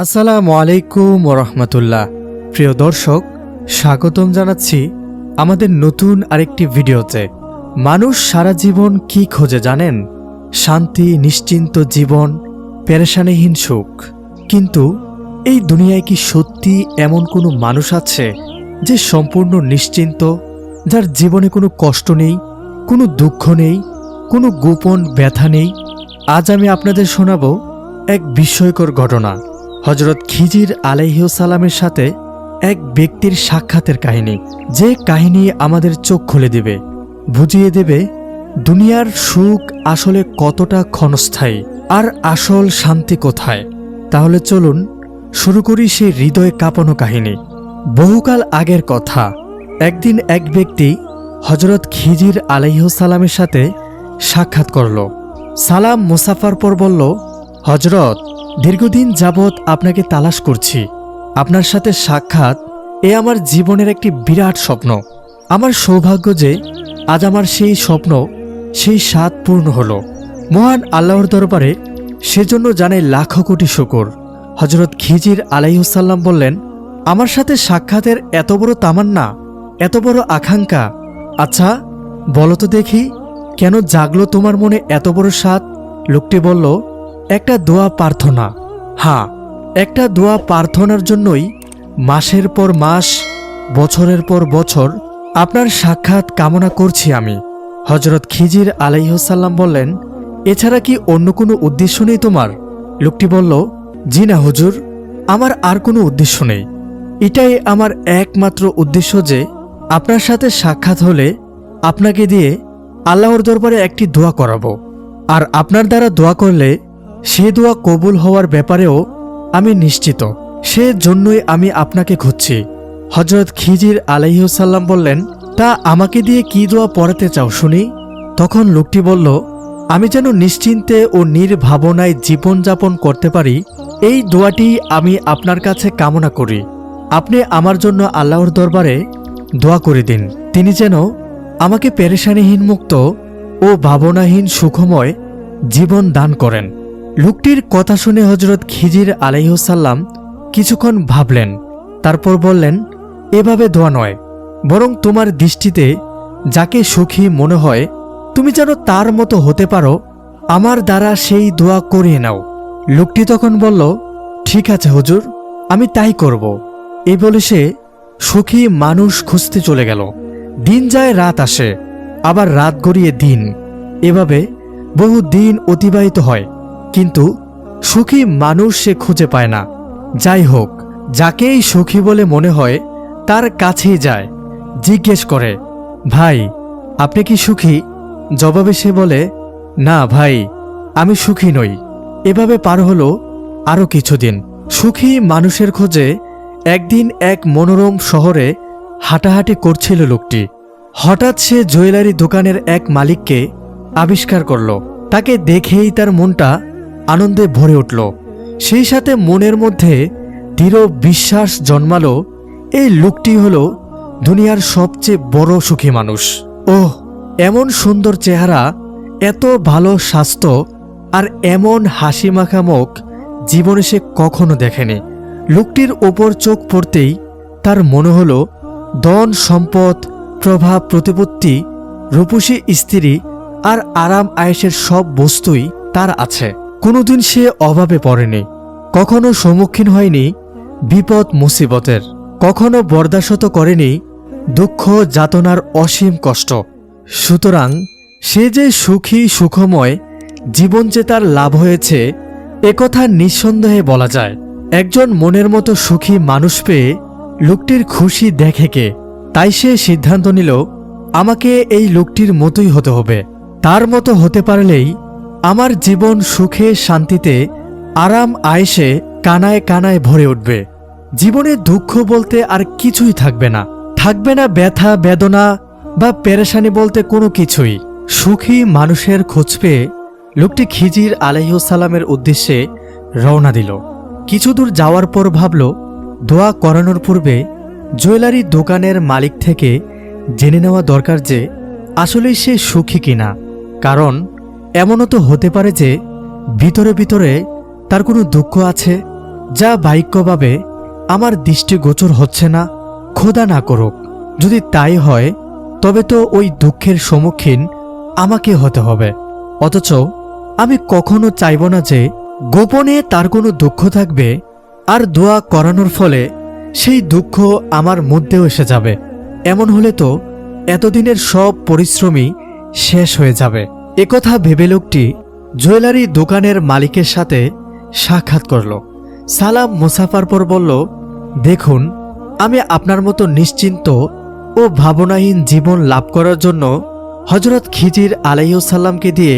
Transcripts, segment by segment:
আসসালামু আলাইকুম ওরহমতুল্লাহ। প্রিয় দর্শক, স্বাগতম জানাচ্ছি আমাদের নতুন আরেকটি ভিডিওতে। মানুষ সারা জীবন কি খোঁজে জানেন? শান্তি, নিশ্চিন্ত জীবন, পেরেশানিহীন সুখ। কিন্তু এই দুনিয়ায় কি সত্যি এমন কোনো মানুষ আছে যে সম্পূর্ণ নিশ্চিন্ত, যার জীবনে কোনো কষ্ট নেই, কোনো দুঃখ নেই, কোনো গোপন ব্যথা নেই? আজ আমি আপনাদের শোনাবো এক বিস্ময়কর ঘটনা। হযরত খিজির আলাইহিসসালামের সাথে এক ব্যক্তির সাক্ষাতের কাহিনী, যে কাহিনী আমাদের চোখ খুলে দেবে, বুঝিয়ে দেবে দুনিয়ার সুখ আসলে কতটা ক্ষণস্থায়ী আর আসল শান্তি কোথায়। তাহলে চলুন শুরু করি সেই হৃদয় কাঁপানো কাহিনী। বহুকাল আগের কথা। একদিন এক ব্যক্তি হযরত খিজির আলাইহিসসালামের সাথে সাক্ষাৎ করল। সালাম মুসাফার পর বলল, হযরত, দীর্ঘদিন যাবৎ আপনাকে তালাশ করছি। আপনার সাথে সাক্ষাৎ এ আমার জীবনের একটি বিরাট স্বপ্ন। আমার সৌভাগ্য যে আজ আমার সেই স্বপ্ন, সেই স্বাদ পূর্ণ হল। মহান আল্লাহর দরবারে সেজন্য জানাই লাখো কোটি শুকর। হযরত খিজির আলাইহিসসালাম বললেন, আমার সাথে সাক্ষাতের এত বড় তামান্না, এত বড় আকাঙ্ক্ষা? আচ্ছা বলো তো দেখি, কেন জাগলো তোমার মনে এত বড় স্বাদ? লোকটি বলল, একটা দোয়া প্রার্থনা। হ্যাঁ, একটা দোয়া প্রার্থনার জন্যই মাসের পর মাস, বছরের পর বছর আপনার সাক্ষাৎ কামনা করছি আমি। হযরত খিজির আলাইহিসসালাম বললেন, এছাড়া কি অন্য কোনো উদ্দেশ্য নেই তোমার? লোকটি বলল, জি না হুজুর, আমার আর কোনো উদ্দেশ্য নেই। এটাই আমার একমাত্র উদ্দেশ্য যে আপনার সাথে সাক্ষাৎ হলে আপনাকে দিয়ে আল্লাহর দরবারে একটি দোয়া করাবো, আর আপনার দ্বারা দোয়া করলে সে দোয়া কবুল হওয়ার ব্যাপারেও আমি নিশ্চিত। সে জন্যই আমি আপনাকে খুঁজছি। হযরত খিজির আলাইহিসসালাম বললেন, তা আমাকে দিয়ে কি দোয়া পড়াতে চাও শুনি? তখন লোকটি বলল, আমি যেন নিশ্চিন্তে ও নির্ভাবনায় জীবনযাপন করতে পারি, এই দোয়াটি আমি আপনার কাছে কামনা করি। আপনি আমার জন্য আল্লাহর দরবারে দোয়া করে দিন, তিনি যেন আমাকে পেরেশানিহীন মুক্ত ও ভাবনাহীন সুখময় জীবন দান করেন। লোকটির কথা শুনে হযরত খিজির আলাইহিসসালাম কিছুক্ষণ ভাবলেন, তারপর বললেন, এভাবে দোয়া নয়, বরং তোমার দৃষ্টিতে যাকে সুখী মনে হয় তুমি যেন তার মতো হতে পারো, আমার দ্বারা সেই দোয়া করিয়ে নাও। লোকটি তখন বলল, ঠিক আছে হুজুর, আমি তাই করব। এই বলে সে সুখী মানুষ খুঁজতে চলে গেল। দিন যায়, রাত আসে, আবার রাত গড়িয়ে দিন, এভাবে বহু দিন অতিবাহিত হয়, কিন্তু সুখী মানুষ সে খুঁজে পায় না। যাই হোক, যাকেই সুখী বলে মনে হয় তার কাছেই যায়, জিজ্ঞেস করে, ভাই আপনি কি সুখী? জবাবে সে বলে, না ভাই, আমি সুখী নই। এভাবে পার হলো আরো কিছুদিন। সুখী মানুষের খোঁজে একদিন এক মনোরম শহরে হাঁটাহাঁটি করছিল লোকটি। হঠাৎ সে জুয়েলারি দোকানের এক মালিককে আবিষ্কার করল। তাকে দেখেই তার মনটা আনন্দে ভরে উঠল। সেই সাথে মনের মধ্যে দৃঢ় বিশ্বাস জন্মালো, এই লোকটি হলো দুনিয়ার সবচেয়ে বড় সুখী মানুষ। ওহ, এমন সুন্দর চেহারা, এত ভালো স্বাস্থ্য আর এমন হাসি মাখা মুখ জীবনে সে কখনো দেখেনি। লোকটির ওপর চোখ পড়তেই তার মনে হলো ধন সম্পদ, প্রভাব প্রতিপত্তি, রূপসী স্ত্রী আর আরাম আয়েশের সব বস্তুই তার আছে। কোনোদিন সে অভাবে পড়েনি, কখনো সম্মুখীন হয়নি বিপদ মুসিবতের, কখনো বরদাশত করেনি দুঃখ যাতনার অসীম কষ্ট। সুতরাং সে যে সুখী সুখময় জীবন যে তার লাভ হয়েছে, একথা নিঃসন্দেহে বলা যায়। একজন মনের মতো সুখী মানুষ পেয়ে লোকটির খুশি দেখে কে, তাই সে সিদ্ধান্ত নিল, আমাকে এই লোকটির মতোই হতে হবে। তার মতো হতে পারলেই আমার জীবন সুখে শান্তিতে আরাম আয়েশে কানায় কানায় ভরে উঠবে। জীবনে দুঃখ বলতে আর কিছুই থাকবে না, থাকবে না ব্যথা বেদনা বা পেরেশানি বলতে কোনো কিছুই। সুখী মানুষের খোঁজ পেয়ে লোকটি খিজির আলাইহিসসালামের উদ্দেশ্যে রওনা দিল। কিছু দূর যাওয়ার পর ভাবল, দোয়া করানোর পূর্বে জুয়েলারি দোকানের মালিক থেকে জেনে নেওয়া দরকার যে আসলেই সে সুখী কিনা। কারণ এমনও তো হতে পারে যে ভিতরে ভিতরে তার কোনো দুঃখ আছে, যা বাহ্যভাবে আমার দৃষ্টিগোচর হচ্ছে না, খোদা না করুক যদি তাই হয়, তবে তো ওই দুঃখের সম্মুখীন আমাকে হতে হবে। অথচ আমি কখনো চাইব না যে গোপনে তার কোনো দুঃখ থাকবে, আর দোয়া করানোর ফলে সেই দুঃখ আমার মধ্যেও এসে যাবে। এমন হলে তো এতদিনের সব পরিশ্রমই শেষ হয়ে যাবে। একথা ভেবে লোকটি জুয়েলারি দোকানের মালিকের সাথে সাক্ষাৎ করল। সালাম মুসাফার পর বলল, দেখুন, আমি আপনার মতো নিশ্চিন্ত ও ভাবনাহীন জীবন লাভ করার জন্য হযরত খিজির আলাইহিসসালামকে দিয়ে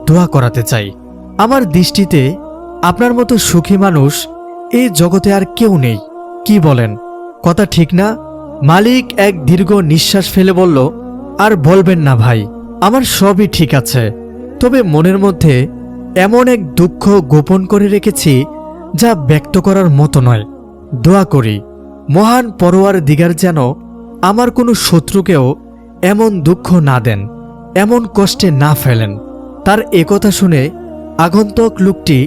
দোয়া করাতে চাই। আমার দৃষ্টিতে আপনার মতো সুখী মানুষ এই জগতে আর কেউ নেই। কি বলেন, কথা ঠিক না? মালিক এক দীর্ঘ নিঃশ্বাস ফেলে বলল, আর বলবেন না ভাই, আমার সবই ঠিক আছে, তবে মনের মধ্যে এমন এক দুঃখ গোপন করে রেখেছি যা ব্যক্ত করার মতো নয়। দোয়া করি মহান পরওয়ারদিগার যেন আমার কোনো শত্রুকেও এমন দুঃখ না দেন, এমন কষ্টে না ফেলেন। তার একথা শুনে আগন্তুক লোকটি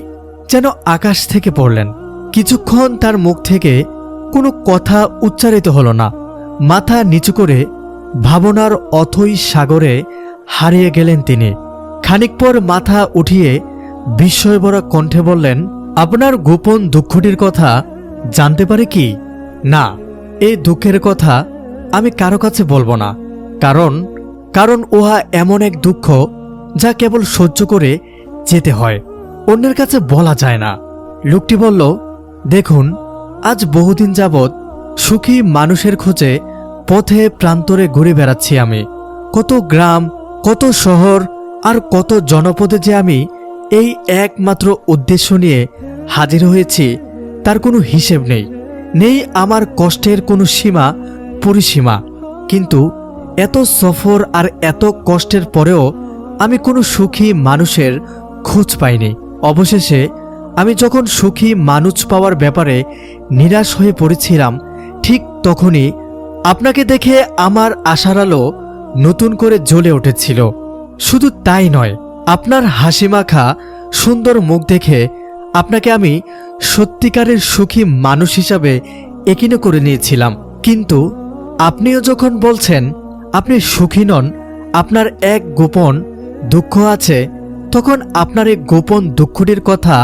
যেন আকাশ থেকে পড়লেন। কিছুক্ষণ তার মুখ থেকে কোনো কথা উচ্চারিত হল না। মাথা নিচু করে ভাবনার অথৈ সাগরে হারিয়ে গেলেন তিনি। খানিক পর মাথা উঠিয়ে বিস্ময়ভরা কণ্ঠে বললেন, আপনার গোপন দুঃখটির কথা জানতে পারি কি? না, এই দুঃখের কথা আমি কারো কাছে বলবো না, কারণ উহা এমন এক দুঃখ যা কেবল সহ্য করে যেতে হয়, অন্যের কাছে বলা যায় না। লোকটি বলল, দেখুন, আজ বহুদিন যাবৎ সুখী মানুষের খোঁজে পথে প্রান্তরে ঘুরে বেড়াচ্ছি আমি। কত গ্রাম, কত শহর আর কত জনপদে যে আমি এই একমাত্র উদ্দেশ্য নিয়ে হাজির হয়েছি, তার কোনো হিসেব নেই আমার কষ্টের কোনো সীমা পরিসীমা। কিন্তু এত সফর আর এত কষ্টের পরেও আমি কোনো সুখী মানুষের খোঁজ পাইনি। অবশেষে আমি যখন সুখী মানুষ পাওয়ার ব্যাপারে নিরাশ হয়ে পড়েছিলাম, ঠিক তখনই আপনাকে দেখে আমার আশার আলো নতুন করে জ্বলে উঠেছিল। শুধু তাই নয়, আপনার হাসিমাখা সুন্দর মুখ দেখে আপনাকে আমি সত্যিকারের সুখী মানুষ হিসাবে একিনে করে নিয়েছিলাম। কিন্তু আপনিও যখন বলছেন আপনি সুখী নন, আপনার এক গোপন দুঃখ আছে, তখন আপনার এই গোপন দুঃখটির কথা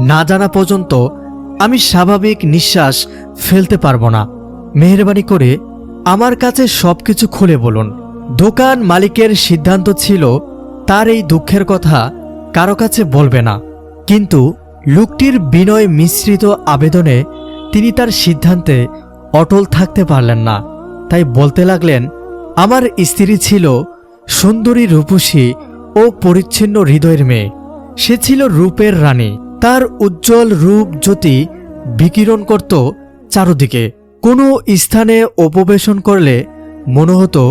না জানা পর্যন্ত আমি স্বাভাবিক নিঃশ্বাস ফেলতে পারবো না। মেহেরবানি করে আমার কাছে সবকিছু খুলে বলুন। দোকান মালিকের সিদ্ধান্ত ছিল তার এই দুঃখের কথা কারো কাছে বলবে না, কিন্তু লোকটির বিনয় মিশ্রিত আবেদনে তিনি তার সিদ্ধান্তে অটল থাকতে পারলেন না। তাই বলতে লাগলেন, আমার স্ত্রী ছিল সুন্দরী, রূপসী ও পরিচ্ছন্ন হৃদয়ের মেয়ে। সে ছিল রূপের রানী। তার উজ্জ্বল রূপ জ্যোতি বিকিরণ করত চারদিকে। কোনো স্থানে উপবেশন করলে মনে হতো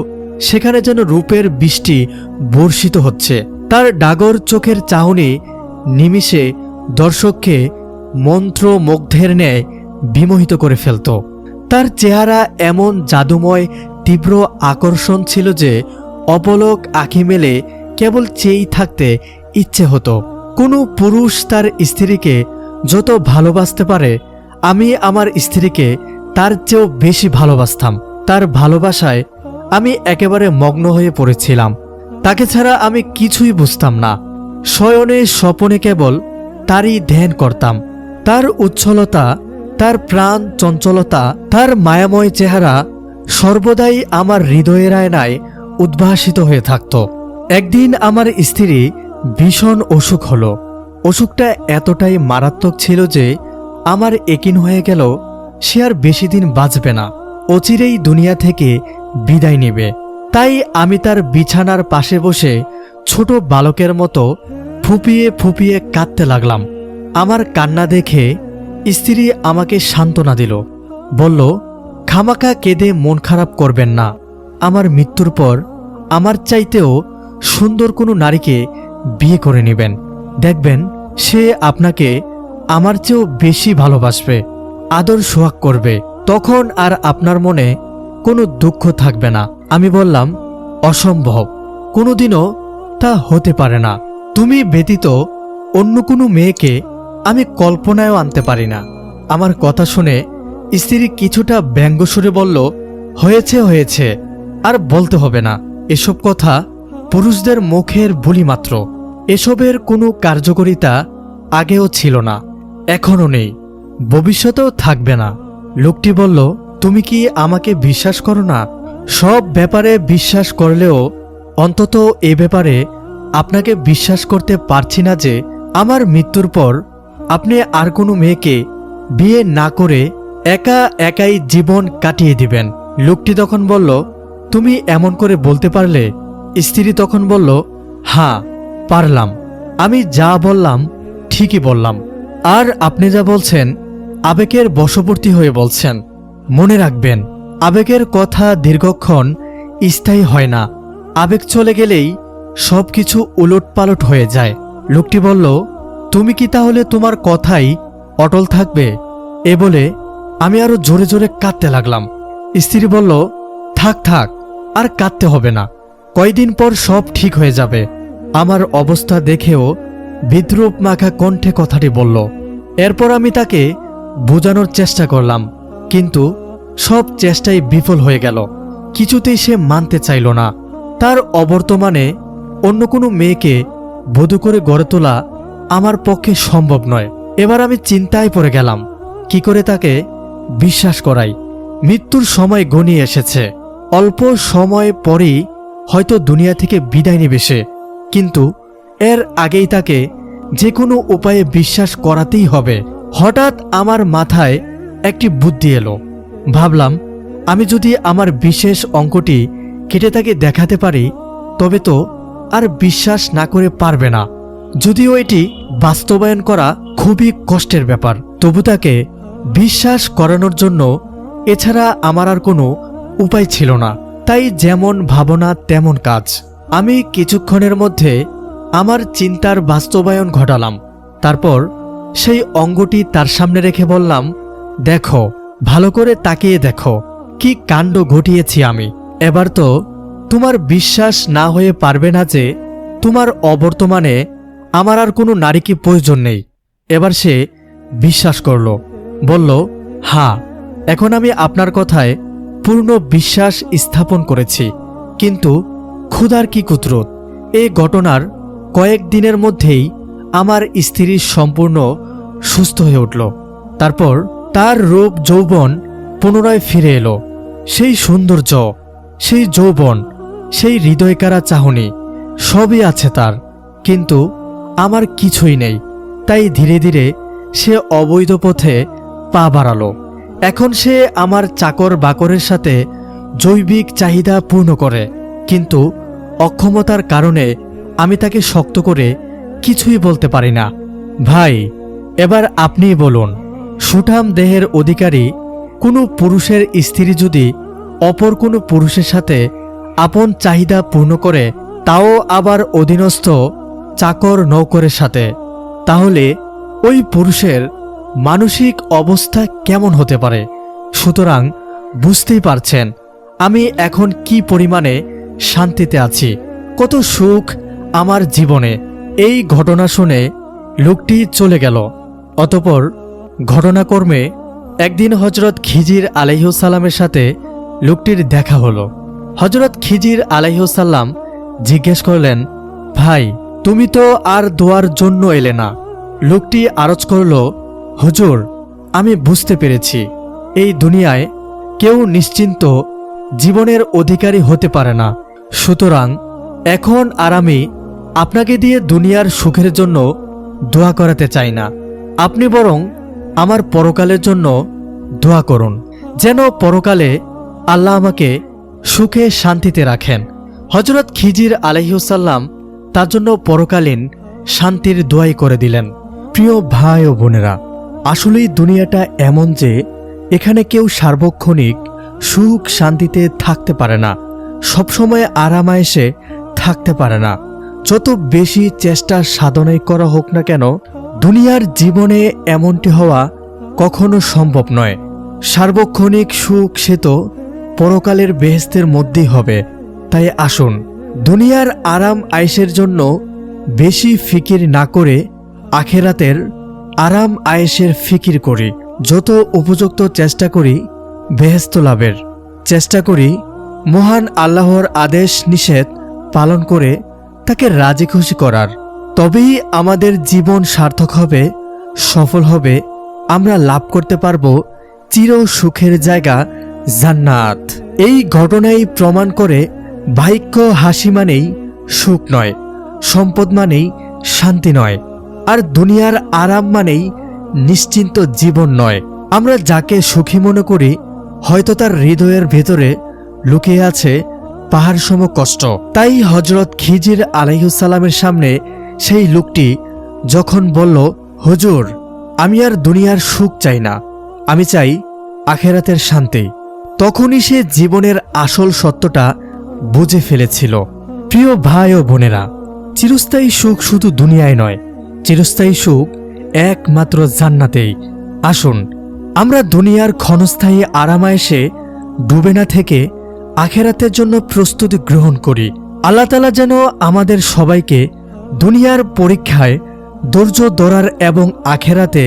সেখানে যেন রূপের বৃষ্টি বর্ষিত হচ্ছে। তার ডাগর চোখের চাহনি নিমিষে দর্শককে মন্ত্রমুগ্ধের ন্যায় বিমোহিত করে ফেলত। তার চেহারা এমন জাদুময় তীব্র আকর্ষণ ছিল যে অপলক আঁখি মেলে কেবল চেয়েই থাকতে ইচ্ছে হতো। কোনো পুরুষ তার স্ত্রীকে যত ভালোবাসতে পারে, আমি আমার স্ত্রীকে তার চেয়েও বেশি ভালোবাসতাম। তার ভালোবাসায় আমি একেবারে মগ্ন হয়ে পড়েছিলাম। তাকে ছাড়া আমি কিছুই বুঝতাম না। শয়নে স্বপনে কেবল তারই ধ্যান করতাম। তার উচ্ছলতা, তার প্রাণ চঞ্চলতা, তার মায়াময় চেহারা সর্বদাই আমার হৃদয়ের আয়নায় উদ্ভাসিত হয়ে থাকত। একদিন আমার স্ত্রী ভীষণ অসুখ হলো। অসুখটা এতটাই মারাত্মক ছিল যে আমার একিন হয়ে গেল সে আর বেশি দিন বাঁচবে না, অচিরেই দুনিয়া থেকে বিদায় নেবে। তাই আমি তার বিছানার পাশে বসে ছোট বালকের মতো ফুপিয়ে ফুপিয়ে কাঁদতে লাগলাম। আমার কান্না দেখে স্ত্রী আমাকে সান্ত্বনা দিল, বলল, খামাখা কেঁদে মন খারাপ করবেন না। আমার মৃত্যুর পর আমার চাইতেও সুন্দর কোনো নারীকে বিয়ে করে নেবেন, দেখবেন সে আপনাকে আমার চেয়েও বেশি ভালোবাসবে, আদর সোহাগ করবে। তখন আর আপনার মনে কোনো দুঃখ থাকবে না। আমি বললাম, অসম্ভব, কোনোদিনও তা হতে পারে না। তুমি ব্যতীত অন্য কোনো মেয়েকে আমি কল্পনায়ও আনতে পারি না। আমার কথা শুনে স্ত্রী কিছুটা ব্যঙ্গস্বরে বলল, হয়েছে হয়েছে, আর বলতে হবে না। এসব কথা পুরুষদের মুখের বুলি মাত্র। এসবের কোনো কার্যকারিতা আগেও ছিল না, এখনও নেই, ভবিষ্যতেও থাকবে না। লোকটি বলল, তুমি কি আমাকে বিশ্বাস করো না? সব ব্যাপারে বিশ্বাস করলেও অন্তত এ ব্যাপারে আপনাকে বিশ্বাস করতে পারছি না যে আমার মৃত্যুর পর আপনি আর কোনো মেয়েকে বিয়ে না করে একা একাই জীবন কাটিয়ে দিবেন। লোকটি তখন বলল, তুমি এমন করে বলতে পারলে? স্ত্রী তখন বলল, হ্যাঁ পারলাম, আমি যা বললাম ঠিকই বললাম। আর আপনি যা বলছেন আবেগের বশবর্তী হয়ে বলছেন। মনে রাখবেন, আবেগের কথা দীর্ঘক্ষণ স্থায়ী হয় না। আবেগ চলে গেলেই সবকিছু উলটপালট হয়ে যায়। লোকটি বলল, তুমি কি তাহলে তোমার কথাই অটল থাকবে? এ বলে আমি আরো জোরে জোরে কাঁদতে লাগলাম। স্ত্রী বলল, থাক থাক, আর কাঁদতে হবে না, কয়দিন পর সব ঠিক হয়ে যাবে। আমার অবস্থা দেখেও বিদ্রূপ মাখা কণ্ঠে কথাটি বলল। এরপর আমি তাকে বোঝানোর চেষ্টা করলাম, কিন্তু সব চেষ্টাই বিফল হয়ে গেল। কিছুতেই সে মানতে চাইল না। তার অবর্তমানে অন্য কোনো মেয়েকে বধূ করে গড়ে তোলা আমার পক্ষে সম্ভব নয়। এবার আমি চিন্তায় পড়ে গেলাম, কি করে তাকে বিশ্বাস করাই। মৃত্যুর সময় ঘনিয়ে এসেছে, অল্প সময় পরেই হয়তো দুনিয়া থেকে বিদায় নেবে সে, কিন্তু এর আগেই তাকে যে কোনো উপায়ে বিশ্বাস করাতেই হবে। হঠাৎ আমার মাথায় একটি বুদ্ধি এলো। ভাবলাম, আমি যদি আমার বিশেষ অঙ্কটি কেটে তাকে দেখাতে পারি তবে তো আর বিশ্বাস না করে পারবে না। যদিও এটি বাস্তবায়ন করা খুবই কষ্টের ব্যাপার, তবু তাকে বিশ্বাস করানোর জন্য এছাড়া আমার আর কোনো উপায় ছিল না। তাই যেমন ভাবনা তেমন কাজ। আমি কিছুক্ষণের মধ্যে আমার চিন্তার বাস্তবায়ন ঘটালাম। তারপর সেই অঙ্গটি তার সামনে রেখে বললাম, দেখো, ভালো করে তাকিয়ে দেখো, কি কাণ্ড ঘটিয়েছি আমি। এবার তো তোমার বিশ্বাস না হয়ে পারবে না যে তোমার অবর্তমানে আমার আর কোনো নারীকে প্রয়োজন নেই। এবার সে বিশ্বাস করল, বলল, হ্যাঁ, এখন আমি আপনার কথায় পূর্ণ বিশ্বাস স্থাপন করেছি। কিন্তু ক্ষুধার কি কুদরত, এই ঘটনার কয়েকদিনের মধ্যেই আমার স্ত্রী সম্পূর্ণ সুস্থ হয়ে উঠল। তারপর তার রূপ যৌবন পুনরায় ফিরে এলো। সেই সৌন্দর্য, সেই যৌবন, সেই হৃদয়কারা চাহনি সবই আছে তার, কিন্তু আমার কিছুই নেই। তাই ধীরে ধীরে সে অবৈধ পথে পা বাড়ালো। এখন সে আমার চাকর বাকরের সাথে জৈবিক চাহিদা পূর্ণ করে, কিন্তু অক্ষমতার কারণে আমি তাকে শক্ত করে কিছুই বলতে পারি না। ভাই, এবার আপনিই বলুন, সুঠাম দেহের অধিকারী কোনো পুরুষের স্ত্রী যদি অপর কোনো পুরুষের সাথে আপন চাহিদা পূর্ণ করে, তাও আবার অধীনস্থ চাকর নৌকরের সাথে, তাহলে ওই পুরুষের মানসিক অবস্থা কেমন হতে পারে? সুতরাং বুঝতেই পারছেন আমি এখন কি পরিমাণে শান্তিতে আছি, কত সুখ আমার জীবনে। এই ঘটনা শুনে লোকটি চলে গেল। অতঃপর ঘটনাক্রমে একদিন হযরত খিজির আলাইহিসসালামের সাথে লোকটির দেখা হলো। হযরত খিজির আলাইহিসসালাম জিজ্ঞেস করলেন, ভাই, তুমি তো আর দোয়ার জন্য এলে না? লোকটি আরজ করল, হুজুর, আমি বুঝতে পেরেছি এই দুনিয়ায় কেউ নিশ্চিন্ত জীবনের অধিকারী হতে পারে না। সুতরাং এখন আর আমি আপনাকে দিয়ে দুনিয়ার সুখের জন্য দোয়া করাতে চাই না। আপনি বরং আমার পরকালের জন্য দোয়া করুন, যেন পরকালে আল্লাহ আমাকে সুখে শান্তিতে রাখেন। হযরত খিজির আলাইহিসসালাম তার জন্য পরকালীন শান্তির দোয়াই করে দিলেন। প্রিয় ভাই ও বোনেরা, আসলেই দুনিয়াটা এমন যে এখানে কেউ সার্বক্ষণিক সুখ শান্তিতে থাকতে পারে না, সবসময় আরামায়েশে থাকতে পারে না। যত বেশি চেষ্টা সাধনাই করা হোক না কেন, দুনিয়ার জীবনে এমনটি হওয়া কখনো সম্ভব নয়। সার্বক্ষণিক সুখ সে তো পরকালের বেহেশতের মধ্যেই হবে। তাই আসুন, দুনিয়ার আরাম আয়েশের জন্য বেশি ফিকির না করে আখেরাতের আরাম আয়েশের ফিকির করি। যত উপযুক্ত চেষ্টা করি বেহেশত লাভের, চেষ্টা করি মহান আল্লাহর আদেশ নিষেধ পালন করে তাকে রাজি খুশি করার, তবেই আমাদের জীবন সার্থক হবে, সফল হবে, আমরা লাভ করতে পারব চির সুখের জায়গা জান্নাত। এই ঘটনাই প্রমাণ করে বাক্য হাসি মানেই সুখ নয়, সম্পদ মানেই শান্তি নয়, আর দুনিয়ার আরাম মানেই নিশ্চিন্ত জীবন নয়। আমরা যাকে সুখী মনে করি হয়তো তার হৃদয়ের ভেতরে লুকিয়ে আছে পাহাড়সম কষ্ট। তাই হজরত খিজির আলাইহিসসালামের সামনে সেই লোকটি যখন বলল, হুজুর, আমি আর দুনিয়ার সুখ চাই না, আমি চাই আখেরাতের শান্তি, তখনই সে জীবনের আসল সত্যটা বুঝে ফেলেছিল। প্রিয় ভাই ও বোনেরা, চিরস্থায়ী সুখ শুধু দুনিয়ায় নয়, চিরস্থায়ী সুখ একমাত্র জান্নাতেই। আসুন আমরা দুনিয়ার ক্ষণস্থায়ী আরামায়েশে ডুবে না থেকে আখেরাতের জন্য প্রস্তুতি গ্রহণ করি। আল্লাহ তাআলা যেন আমাদের সবাইকে দুনিয়ার পরীক্ষায় ধৈর্য ধরার এবং আখেরাতে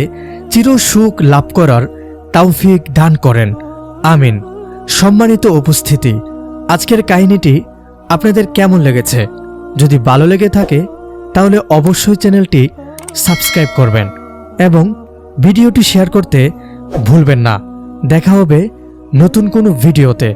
চিরসুখ লাভ করার তৌফিক দান করেন, আমিন। সম্মানিত উপস্থিতি, আজকের কাহিনীটি আপনাদের কেমন লেগেছে? যদি ভালো লেগে থাকে তাহলে অবশ্যই চ্যানেলটি সাবস্ক্রাইব করবেন এবং ভিডিওটি শেয়ার করতে ভুলবেন না। দেখা হবে নতুন কোনো ভিডিওতে।